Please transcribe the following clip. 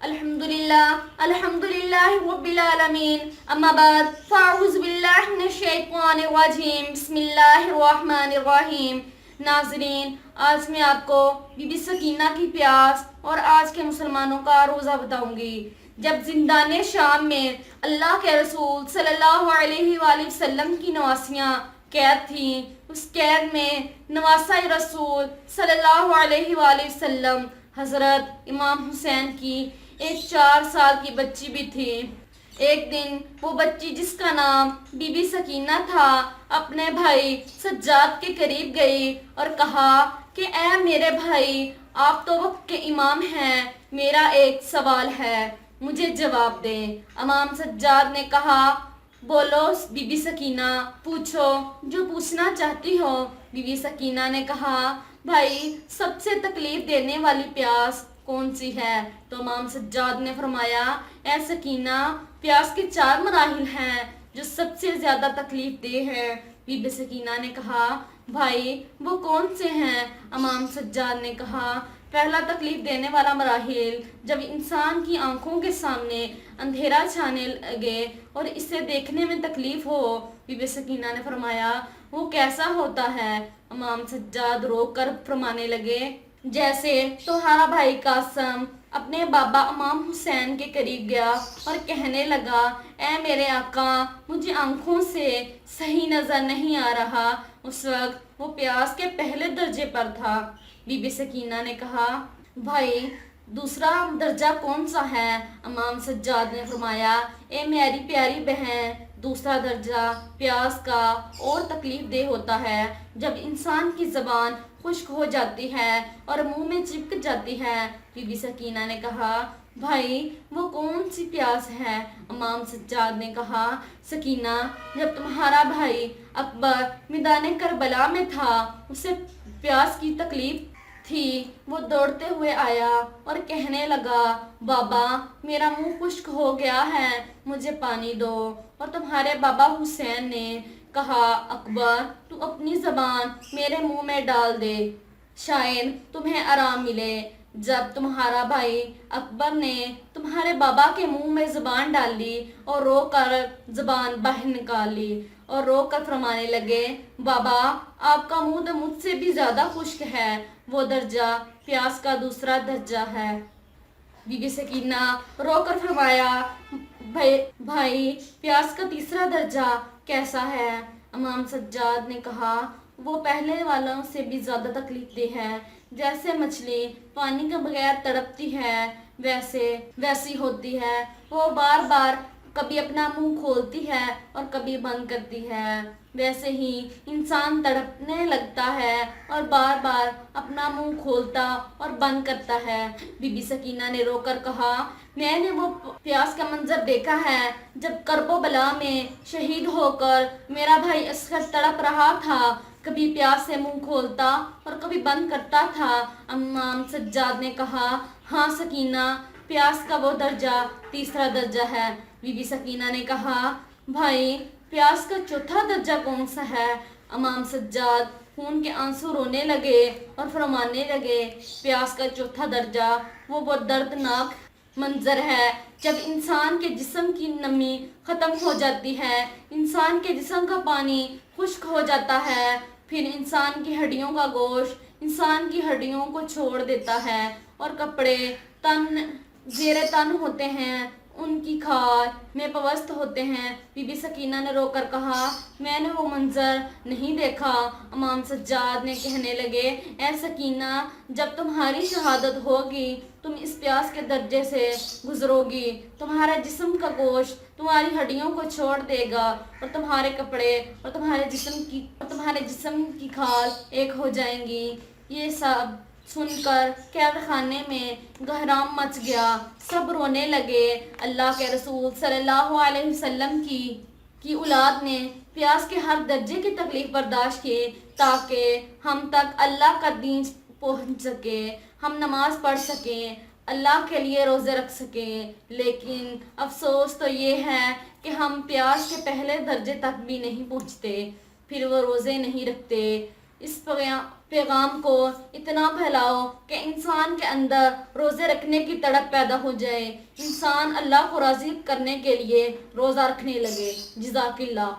الحمدللہ رب العالمین اما بعد فاعوذ باللہ من الشیطان الرجیم بسم اللہ الرحمن الرحیم۔ ناظرین، آج میں آپ کو بی بی سکینہ کی پیاس اور آج کے مسلمانوں کا روزہ بتاؤں گی۔ جب زندان شام میں اللہ کے رسول صلی اللہ علیہ وآلہ وسلم کی نواسیاں قید تھیں، اس قید میں نواسہ رسول صلی اللہ علیہ وآلہ وسلم حضرت امام حسین کی ایک 4 سال کی بچی بھی تھی۔ ایک دن وہ بچی، جس کا نام بی بی سکینہ تھا، اپنے بھائی سجاد کے قریب گئی اور کہا کہ اے میرے بھائی، آپ تو وقت کے امام ہیں، میرا ایک سوال ہے، مجھے جواب دیں۔ امام سجاد نے کہا، بولو بی بی سکینہ، پوچھو جو پوچھنا چاہتی ہو۔ بی بی سکینہ نے کہا، بھائی سب سے تکلیف دینے والی پیاس کون سی ہے؟ تو امام سجاد نے فرمایا، اے سکینہ، پیاس کے 4 مراحل ہیں جو سب سے زیادہ تکلیف دہ ہیں۔ بی بی سکینہ نے کہا، بھائی وہ کون سے ہیں؟ امام سجاد نے کہا، پہلا تکلیف دینے والا مراحل، جب انسان کی آنکھوں کے سامنے اندھیرا چھانے لگے اور اسے دیکھنے میں تکلیف ہو۔ بی بی سکینہ نے فرمایا، وہ کیسا ہوتا ہے؟ امام سجاد رو کر فرمانے لگے، جیسے تمہارا بھائی قاسم اپنے بابا امام حسین کے قریب گیا اور کہنے لگا، اے میرے آقا، مجھے آنکھوں سے صحیح نظر نہیں آ رہا۔ اس وقت وہ پیاس کے پہلے درجے پر تھا۔ بی بی سکینہ نے کہا، بھائی دوسرا درجہ کون سا ہے؟ امام سجاد نے فرمایا، اے میری پیاری بہن، دوسرا درجہ پیاس کا اور تکلیف دہ ہوتا ہے جب انسان کی زبان خشک ہو جاتی ہے اور منہ میں چپک جاتی ہے۔ بی بی سکینہ نے کہا، بھائی وہ کون سی پیاس ہے؟ امام سجاد نے کہا، سکینہ، جب تمہارا بھائی اکبر میدان کربلا میں تھا، اسے پیاس کی تکلیف تھی، وہ دوڑتے ہوئے آیا اور کہنے لگا، بابا میرا منہ خشک ہو گیا ہے، مجھے پانی دو۔ اور تمہارے بابا حسین نے کہا، اکبر تو اپنی زبان میرے منہ میں ڈال دے، شاید تمہیں آرام ملے۔ جب تمہارا بھائی اکبر نے تمہارے بابا کے منہ میں زبان ڈال لی اور رو کر زبان باہر نکال لی اور رو کر فرمانے لگے، بابا آپ کا منہ تو مجھ سے بھی زیادہ خشک ہے، وہ درجہ پیاس کا دوسرا درجہ ہے۔ بی بی سکینہ رو کر فرمایا، بھائی پیاس کا تیسرا درجہ کیسا ہے؟ امام سجاد نے کہا، وہ پہلے والوں سے بھی زیادہ تکلیف دہ ہے، جیسے مچھلی پانی کے بغیر تڑپتی ہے ویسی ہوتی ہے، وہ بار بار کبھی اپنا منہ کھولتی ہے اور کبھی بند کرتی ہے، ویسے ہی انسان تڑپنے لگتا ہے اور بار بار اپنا منہ کھولتا اور بند کرتا ہے۔ بی بی سکینہ نے رو کر کہا، میں نے وہ پیاس کا منظر دیکھا ہے جب کرب و بلا میں شہید ہو کر میرا بھائی اصغر تڑپ رہا تھا، کبھی پیاس سے منہ کھولتا اور کبھی بند کرتا تھا۔ امام سجاد نے کہا، ہاں سکینہ، پیاس کا وہ درجہ تیسرا درجہ ہے۔ بی بی سکینہ نے کہا، بھائی پیاس کا چوتھا درجہ کون سا ہے؟ امام سجاد خون کے آنسو رونے لگے اور فرمانے لگے، پیاس کا چوتھا درجہ وہ دردناک منظر ہے جب انسان کے جسم کی نمی ختم ہو جاتی ہے، انسان کے جسم کا پانی خشک ہو جاتا ہے، پھر انسان کی ہڈیوں کا گوشت انسان کی ہڈیوں کو چھوڑ دیتا ہے اور کپڑے زیر تن ہوتے ہیں، ان کی کھال میں پوست ہوتے ہیں۔ بی بی سکینہ نے رو کر کہا، میں نے وہ منظر نہیں دیکھا۔ امام سجاد نے کہنے لگے، اے سکینہ، جب تمہاری شہادت ہوگی تم اس پیاس کے درجے سے گزرو گی، تمہارا جسم کا گوشت تمہاری ہڈیوں کو چھوڑ دے گا اور تمہارے کپڑے اور تمہارے جسم کی کھال ایک ہو جائیں گی۔ یہ سب سن کر قید خانے میں گہرام مچ گیا، سب رونے لگے۔ اللہ کے رسول صلی اللہ علیہ وسلم کی اولاد نے پیاس کے ہر درجے کی تکلیف برداشت کی تاکہ ہم تک اللہ کا دین پہنچ سکے، ہم نماز پڑھ سکیں، اللہ کے لیے روزے رکھ سکیں۔ لیکن افسوس تو یہ ہے کہ ہم پیاس کے پہلے درجے تک بھی نہیں پہنچتے، پھر وہ روزے نہیں رکھتے۔ اس پیغام کو اتنا پھیلاؤ کہ انسان کے اندر روزے رکھنے کی تڑپ پیدا ہو جائے، انسان اللہ کو راضی کرنے کے لیے روزہ رکھنے لگے۔ جزاک اللہ۔